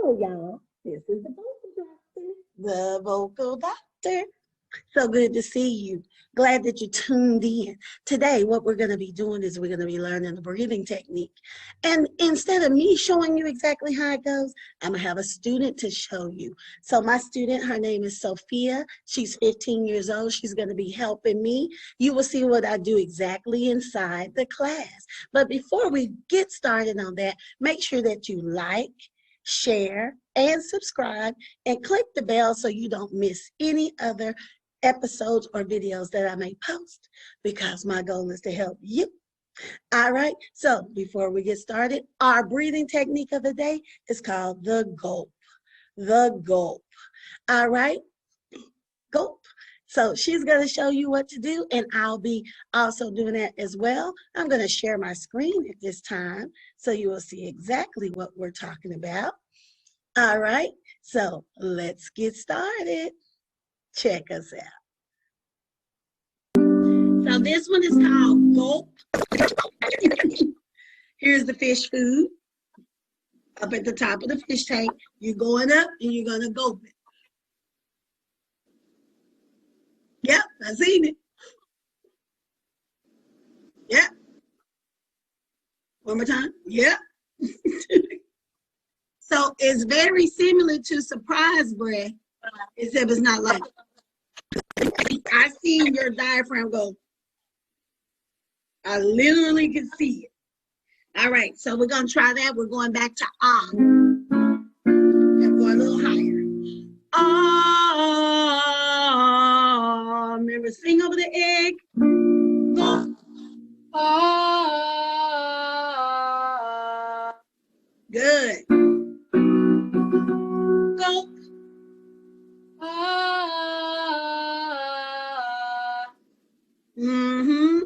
Hello, y'all. This is the vocal doctor. The vocal doctor. So good to see you. Glad that you tuned in. Today, what we're going to be doing is we're going to be learning the breathing technique. And instead of me showing you exactly how it goes, I'm going to have a student to show you. So my student, her name is Sophia. She's 15 years old. She's going to be helping me. You will see what I do exactly inside the class. But before we get started on that, make sure that you like, share, and subscribe, and click the bell so you don't miss any other episodes or videos that I may post, because my goal is to help you. All right, so before we get started, our breathing technique of the day is called the gulp. The gulp. All right, gulp. So she's going to show you what to do, and I'll be also doing that as well. I'm going to share my screen at this time so you will see exactly what we're talking about. All right, so let's get started. Check us out. So this one is called gulp. Here's the fish food. Up at the top of the fish tank, you're going up and you're going to gulp it. Yep, I seen it. Yep. One more time. Yep. So it's very similar to surprise breath, except it's not like I seen your diaphragm go. I literally can see it. All right, so we're gonna try that. We're going back to ah. And go a little higher. Ah. Remember, sing over the egg. Go. Ah. Good. Go. Ah. Mm-hmm.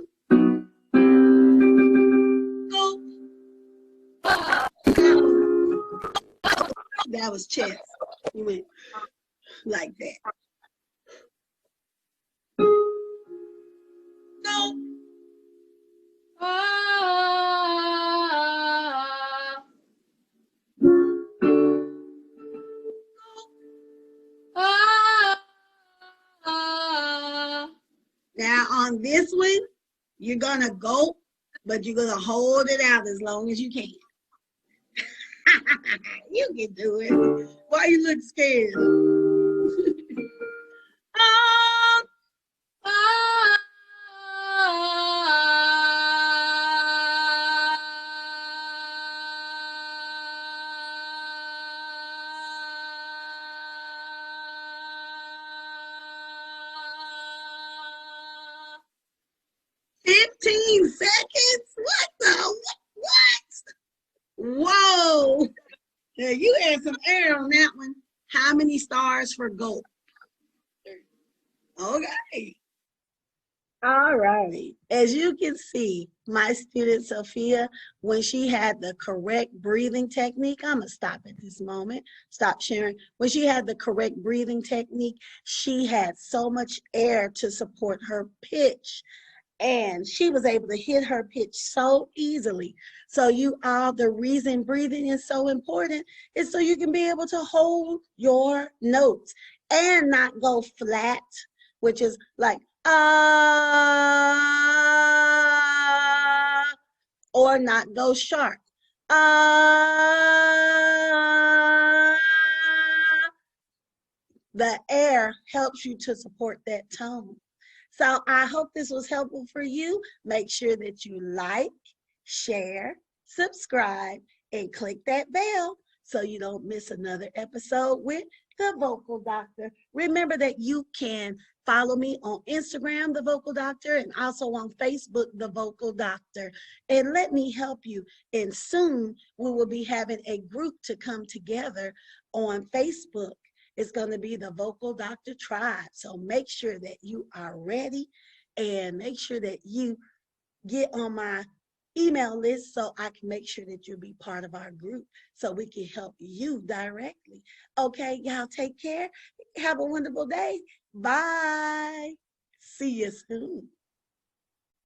That was chest. You went like that. No. Now on this one, you're gonna go, but you're gonna hold it out as long as you can. You can do it. Why you look scared? 15 seconds? What the? What? Whoa. Yeah, you had some air on that one. How many stars for gulp? Okay. All right. As you can see, my student Sophia, when she had the correct breathing technique, I'm going to stop at this moment, stop sharing. When she had the correct breathing technique, she had so much air to support her pitch. And she was able to hit her pitch so easily. So the reason breathing is so important is so you can be able to hold your notes and not go flat, which is like, ah, or not go sharp. Ah. The air helps you to support that tone. So I hope this was helpful for you. Make sure that you like, share, subscribe, and click that bell so you don't miss another episode with the Vocal Doctor. Remember that you can follow me on Instagram, The Vocal Doctor, and also on Facebook, The Vocal Doctor. And let me help you. And soon we will be having a group to come together on Facebook. It's going to be the Vocal Doctor Tribe. So make sure that you are ready and make sure that you get on my email list so I can make sure that you'll be part of our group so we can help you directly. Okay, y'all take care. Have a wonderful day. Bye. See you soon.